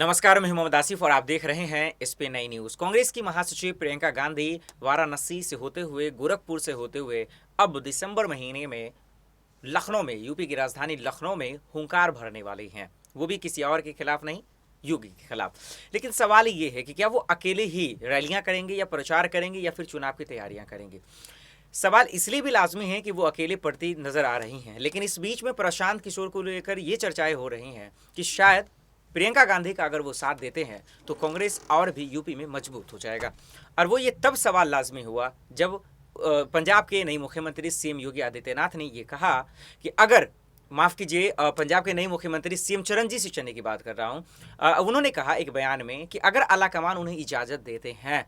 नमस्कार, मैं मोहम्मद आसिफ और आप देख रहे हैं इस पे नई न्यूज़। कांग्रेस की महासचिव प्रियंका गांधी वाराणसी से होते हुए गोरखपुर से होते हुए अब दिसंबर महीने में लखनऊ में, यूपी की राजधानी लखनऊ में हुंकार भरने वाली हैं। वो भी किसी और के खिलाफ नहीं, योगी के खिलाफ। लेकिन सवाल ये है कि क्या वो अकेले ही रैलियां करेंगे या प्रचार करेंगे या फिर चुनाव की तैयारियां करेंगे। सवाल इसलिए भी लाजमी है कि वो अकेले पड़ती नजर आ रही हैं, लेकिन इस बीच में प्रशांत किशोर को लेकर ये चर्चाएं हो रही हैं कि शायद प्रियंका गांधी का अगर वो साथ देते हैं तो कांग्रेस और भी यूपी में मजबूत हो जाएगा। और वो ये तब सवाल लाजमी हुआ जब पंजाब के नए मुख्यमंत्री सीएम योगी आदित्यनाथ ने ये कहा कि अगर माफ़ कीजिए, पंजाब के नए मुख्यमंत्री सीएम चरणजीत सिंह चन्नी की बात कर रहा हूँ। उन्होंने कहा एक बयान में कि अगर आलाकमान उन्हें इजाज़त देते हैं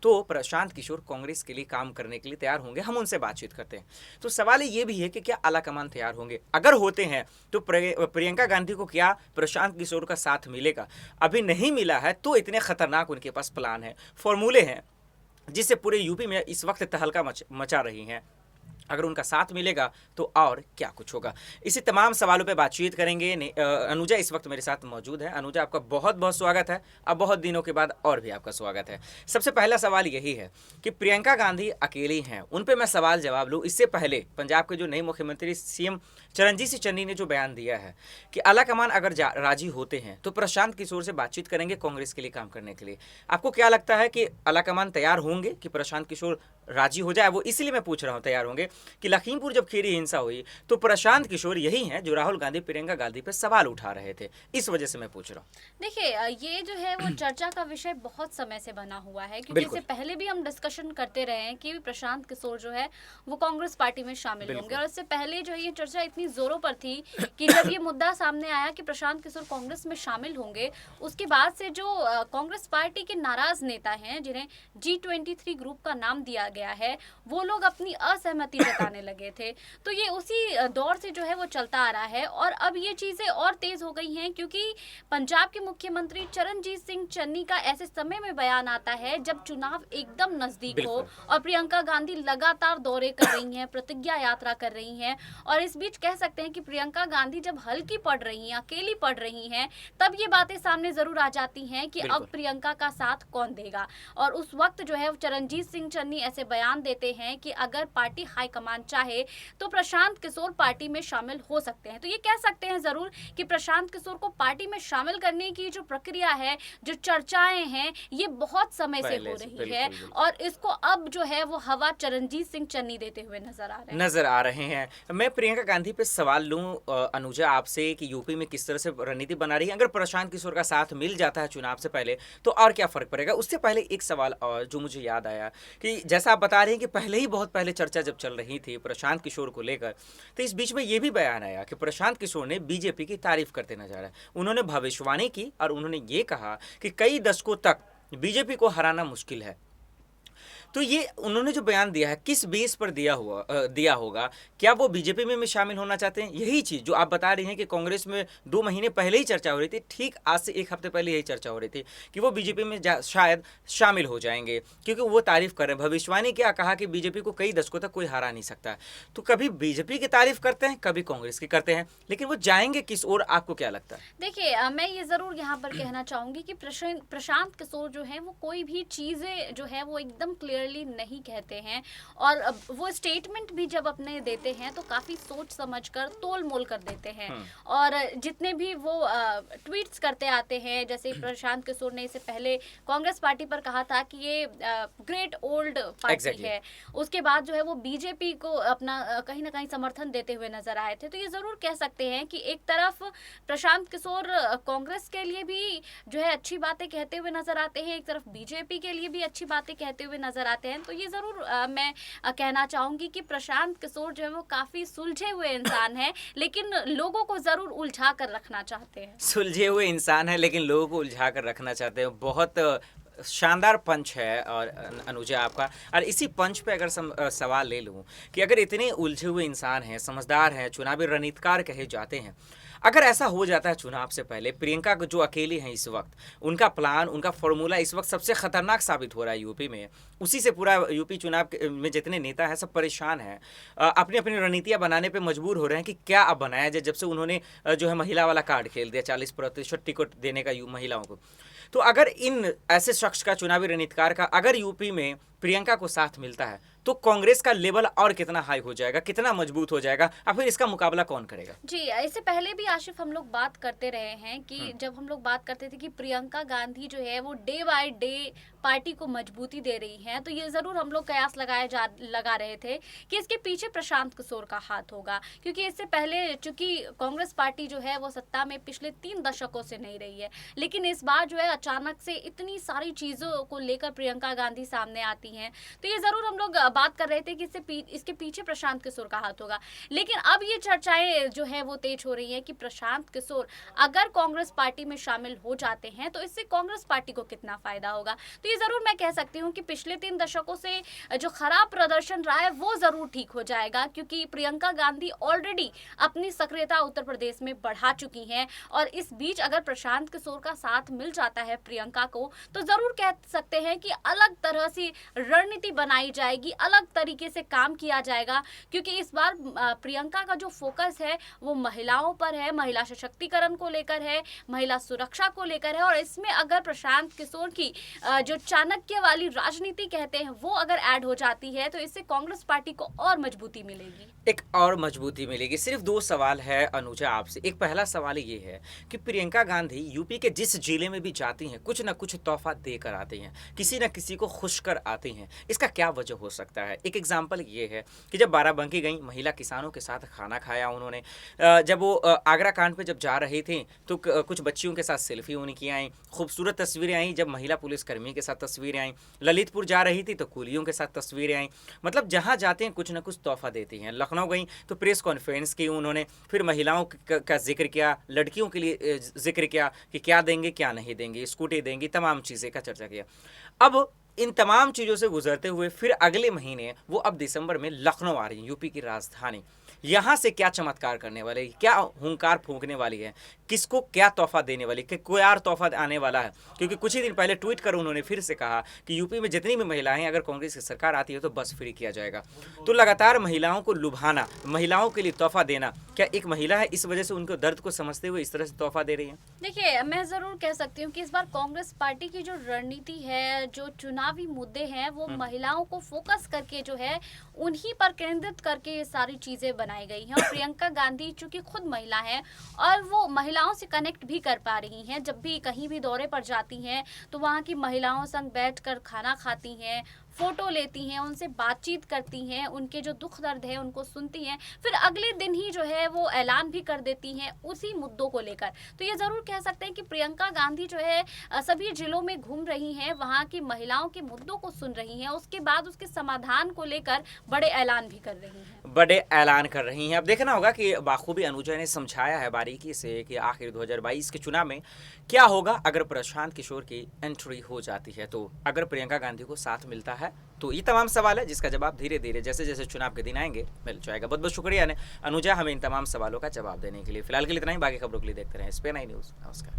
तो प्रशांत किशोर कांग्रेस के लिए काम करने के लिए तैयार होंगे, हम उनसे बातचीत करते हैं। तो सवाल ये भी है कि क्या आलाकमान तैयार होंगे। अगर होते हैं तो प्रियंका गांधी को क्या प्रशांत किशोर का साथ मिलेगा। अभी नहीं मिला है तो इतने खतरनाक उनके पास प्लान है, फॉर्मूले हैं जिससे पूरे यूपी में इस वक्त तहलका मचा रही हैं। अगर उनका साथ मिलेगा तो और क्या कुछ होगा। इसी तमाम सवालों पे बातचीत करेंगे। अनुजा इस वक्त मेरे साथ मौजूद है। अनुजा, आपका बहुत बहुत स्वागत है। अब बहुत दिनों के बाद और भी आपका स्वागत है। सबसे पहला सवाल यही है कि प्रियंका गांधी अकेली हैं, उन पे मैं सवाल जवाब लूँ इससे पहले पंजाब के जो नए मुख्यमंत्री सीएम चरणजीत सिंह चन्नी ने जो बयान दिया है कि आलाकमान अगर राजी होते हैं तो प्रशांत किशोर से बातचीत करेंगे कांग्रेस के लिए काम करने के लिए। आपको क्या लगता है कि आलाकमान तैयार होंगे कि प्रशांत किशोर राजी हो जाए? वो इसलिए मैं पूछ रहा हूँ तैयार होंगे कि लखीमपुर जब खीरी हिंसा हुई तो प्रशांत किशोर यही हैं जो राहुल गांधी प्रियंका गांधी पर सवाल उठा रहे थे। इस वजह से मैं पूछ रहा हूँ। देखिए, ये जो है वो चर्चा का विषय बहुत समय से बना हुआ है, क्योंकि बिल्कुल। इससे पहले भी हम डिस्कशन करते रहे हैं कि प्रशांत किशोर जो है वो कांग्रेस पार्टी में शामिल होंगे। और इससे पहले जो है ये चर्चा इतनी जोरों पर थी कि जब ये मुद्दा सामने आया कि प्रशांत किशोर कांग्रेस में शामिल होंगे, उसके बाद से जो कांग्रेस पार्टी के नाराज नेता हैं जिन्हें G23 ग्रुप का नाम दिया गया है, वो लोग अपनी असहमति जताने लगे थे। तो ये उसी दौर से जो है वो चलता आ रहा है और अब ये चीजें और तेज हो गई हैं, क्योंकि पंजाब के मुख्यमंत्री चरणजीत सिंह चन्नी का ऐसे समय में बयान आता है जब चुनाव एकदम नजदीक हो और प्रियंका गांधी लगातार दौरे कर रही हैं, प्रतिज्ञा यात्रा कर रही हैं। और इस बीच कह सकते हैं कि प्रियंका गांधी जब हल्की पड़ रही हैं, अकेली पड़ रही हैं, तब ये बातें सामने जरूर आ जाती हैं कि अब प्रियंका का साथ कौन देगा। और उस वक्त जो है चरणजीत सिंह चन्नी ऐसे बयान देते हैं कि अगर पार्टी हाईकमान चाहे तो प्रशांत किशोर पार्टी में शामिल हो सकते हैं। तो ये कह सकते हैं जरूर कि प्रशांत किशोर को पार्टी में शामिल करने की जो प्रक्रिया है, जो चर्चाएं हैं, ये बहुत समय से हो रही है और इसको अब जो है वो हवा चरणजीत सिंह चन्नी देते हुए नजर आ रहे हैं। मैं प्रियंका गांधी पे सवाल लूं अनुजा आपसे कि यूपी में किस तरह से रणनीति बना रही है। अगर प्रशांत किशोर का साथ मिल जाता है चुनाव से पहले तो और क्या फर्क पड़ेगा। उससे पहले एक सवाल और जो मुझे याद आया कि जैसा आप बता रहे हैं कि पहले ही बहुत पहले चर्चा जब चल रही थी प्रशांत किशोर को लेकर, तो इस बीच में ये भी बयान आया कि प्रशांत किशोर ने बीजेपी की तारीफ करते नजर आए। उन्होंने भविष्यवाणी की और उन्होंने ये कहा कि कई दशकों तक बीजेपी को हराना मुश्किल है। तो ये उन्होंने जो बयान दिया है किस बेस पर दिया होगा। क्या वो बीजेपी में शामिल होना चाहते हैं? यही चीज़ जो आप बता रही हैं कि कांग्रेस में 2 महीने पहले ही चर्चा हो रही थी, ठीक आज से 1 हफ्ते पहले यही चर्चा हो रही थी कि वो बीजेपी में शायद शामिल हो जाएंगे, क्योंकि वो तारीफ कर रहे हैं। भविष्यवाणी क्या कहा कि बीजेपी को कई दशकों तक कोई हरा नहीं सकता। तो कभी बीजेपी की तारीफ करते हैं, कभी कांग्रेस की करते हैं, लेकिन वो जाएंगे किस ओर, आपको क्या लगता है? देखिए, मैं ये जरूर यहाँ पर कहना चाहूंगी कि प्रशांत किशोर जो है वो कोई भी चीजें जो है वो एकदम क्लियरली नहीं कहते हैं और वो स्टेटमेंट भी जब अपने देते हैं तो काफी सोच समझकर तोल मोल कर देते हैं। और जितने भी वो ट्वीट्स करते आते हैं, जैसे प्रशांत किशोर ने इससे पहले कांग्रेस पार्टी पर कहा था कि ये ग्रेट ओल्ड पार्टी है, उसके बाद जो है वो बीजेपी को अपना कहीं ना कहीं समर्थन देते हुए नजर आए थे। तो ये जरूर कह सकते हैं कि एक तरफ प्रशांत किशोर कांग्रेस के लिए भी जो है अच्छी बातें कहते हुए नजर आते हैं, एक तरफ बीजेपी के लिए भी अच्छी बातें कहते हुए नजर आते हैं। तो ये जरूर मैं कहना चाहूंगी कि प्रशांत किशोर जो है वो काफी सुलझे हुए इंसान है, लेकिन लोगों को जरूर उलझा कर रखना चाहते हैं। सुलझे हुए इंसान है लेकिन लोगों को उलझा कर रखना चाहते हैं। बहुत शानदार पंच है और अनुजा आपका। और इसी पंच पे अगर सवाल ले लूँ कि अगर इतने उलझे हुए इंसान हैं, समझदार हैं, चुनावी रणनीतिकार कहे जाते हैं, अगर ऐसा हो जाता है चुनाव से पहले, प्रियंका को जो अकेली हैं इस वक्त, उनका प्लान, उनका फॉर्मूला इस वक्त सबसे खतरनाक साबित हो रहा है यूपी में। उसी से पूरा यूपी चुनाव में जितने नेता हैं सब परेशान हैं, अपनी अपनी रणनीतियां बनाने पे मजबूर हो रहे हैं कि क्या अब बनाया जाए, जब से उन्होंने जो है महिला वाला कार्ड खेल दिया, 40% टिकट देने का महिलाओं को। तो अगर इन ऐसे शख्स का, चुनावी रणनीतिकार का, अगर यूपी में प्रियंका को साथ मिलता है तो कांग्रेस का लेवल और कितना हाई हो जाएगा, कितना मजबूत हो जाएगा, और फिर इसका मुकाबला कौन करेगा? जी, इससे पहले भी आशिफ हम लोग बात करते रहे हैं कि जब हम लोग बात करते थे कि प्रियंका गांधी जो है वो डे बाय डे पार्टी को मजबूती दे रही हैं, तो ये जरूर हम लोग कयास लगा रहे थे कि इसके पीछे प्रशांत किशोर का हाथ होगा, क्योंकि इससे पहले चूंकि कांग्रेस पार्टी जो है वो सत्ता में पिछले 3 दशकों से नहीं रही है, लेकिन इस बार जो है अचानक से इतनी सारी चीजों को लेकर प्रियंका गांधी सामने आती हैं, तो ये जरूर हम लोग बात कर रहे थे कि इसके पीछे प्रशांत किशोर का हाथ होगा। लेकिन अब ये चर्चाएं जो है वो तेज हो रही हैं कि प्रशांत किशोर अगर कांग्रेस पार्टी में शामिल हो जाते हैं तो इससे कांग्रेस पार्टी को कितना फायदा होगा। तो ये जरूर मैं कह सकती हूँ कि पिछले 3 दशकों से जो खराब प्रदर्शन रहा है वो जरूर ठीक हो जाएगा, क्योंकि प्रियंका गांधी ऑलरेडी अपनी सक्रियता उत्तर प्रदेश में बढ़ा चुकी हैं, और इस बीच अगर प्रशांत किशोर का साथ मिल जाता है प्रियंका को, तो जरूर कह सकते हैं कि अलग तरह से रणनीति बनाई जाएगी, अलग तरीके से काम किया जाएगा, क्योंकि इस बार प्रियंका का जो फोकस है वो महिलाओं पर है, महिला सशक्तिकरण को लेकर है, महिला सुरक्षा को लेकर है। और इसमें अगर प्रशांत किशोर की जो चाणक्य वाली राजनीति कहते हैं वो अगर ऐड हो जाती है तो इससे कांग्रेस पार्टी को और मजबूती मिलेगी, एक और मजबूती मिलेगी। सिर्फ 2 सवाल है अनुजा आपसे। एक पहला सवाल ये है कि प्रियंका गांधी यूपी के जिस जिले में भी जाती हैं कुछ ना कुछ तोहफा देकर आती हैं, किसी न किसी को खुश कर आती हैं। इसका क्या वजह हो सकता है? एक एग्जाम्पल ये है कि जब बाराबंकी गई, महिला किसानों के साथ खाना खाया उन्होंने। जब वो आगरा कांड पे जब जा रही थी तो कुछ बच्चियों के साथ सेल्फी उनकी आई, खूबसूरत तस्वीरें आई। जब महिला पुलिसकर्मी के साथ तस्वीरें आई, ललितपुर जा रही थी तो कुलियों के साथ तस्वीरें आई। मतलब जहाँ जाते हैं कुछ ना कुछ तोहफा देती हैं। लखनऊ गई तो प्रेस कॉन्फ्रेंस की उन्होंने, फिर महिलाओं का जिक्र किया, लड़कियों के लिए जिक्र किया कि क्या देंगे क्या नहीं देंगे, स्कूटी देंगी, तमाम चीज़ें का चर्चा किया। अब इन तमाम चीज़ों से गुजरते हुए फिर अगले महीने वो अब दिसंबर में लखनऊ आ रही हैं, यूपी की राजधानी। यहाँ से क्या चमत्कार करने वाले, क्या हुंकार फूंकने वाली है, किसको क्या तोहफा देने वाली, कि कोई और तोहफा आने वाला है? क्योंकि कुछ ही दिन पहले ट्वीट कर उन्होंने फिर से कहा कि यूपी में जितनी भी महिलाएं अगर कांग्रेस की सरकार आती है तो बस फ्री किया जाएगा। तो लगातार महिलाओं को लुभाना, महिलाओं के लिए तोहफा देना, क्या एक महिला है इस वजह से उनको दर्द को समझते हुए इस तरह से तोहफा दे रही है? देखिए, मैं जरूर कह सकती हूँ कि इस बार कांग्रेस पार्टी की जो रणनीति है, जो चुनावी मुद्दे हैं, वो महिलाओं को फोकस करके जो है उन्हीं पर केंद्रित करके ये सारी चीजें बनाई गई हैं। और प्रियंका गांधी चूंकि खुद महिला है और वो महिलाओं से कनेक्ट भी कर पा रही हैं, जब भी कहीं भी दौरे पर जाती हैं तो वहाँ की महिलाओं संग बैठकर खाना खाती हैं, फोटो लेती हैं, उनसे बातचीत करती हैं, उनके जो दुख दर्द है उनको सुनती हैं, फिर अगले दिन ही जो है वो ऐलान भी कर देती हैं उसी मुद्दों को लेकर। तो ये जरूर कह सकते हैं कि प्रियंका गांधी जो है सभी जिलों में घूम रही हैं, वहाँ की महिलाओं के मुद्दों को सुन रही हैं, उसके बाद उसके समाधान को लेकर बड़े ऐलान भी कर रही हैं, बड़े ऐलान कर रही हैं। अब देखना होगा कि बाखूबी अनुजा ने समझाया है बारीकी से कि आखिर 2022 के चुनाव में क्या होगा अगर प्रशांत किशोर की एंट्री हो जाती है, तो अगर प्रियंका गांधी को साथ मिलता है तो ये तमाम सवाल है जिसका जवाब धीरे धीरे जैसे जैसे चुनाव के दिन आएंगे मिल जाएगा। बहुत बहुत शुक्रिया अनुजा हमें इन तमाम सवालों का जवाब देने के लिए। फिलहाल के लिए इतना ही, बाकी खबरों के लिए देखते रहें SPN9 न्यूज़। नमस्कार।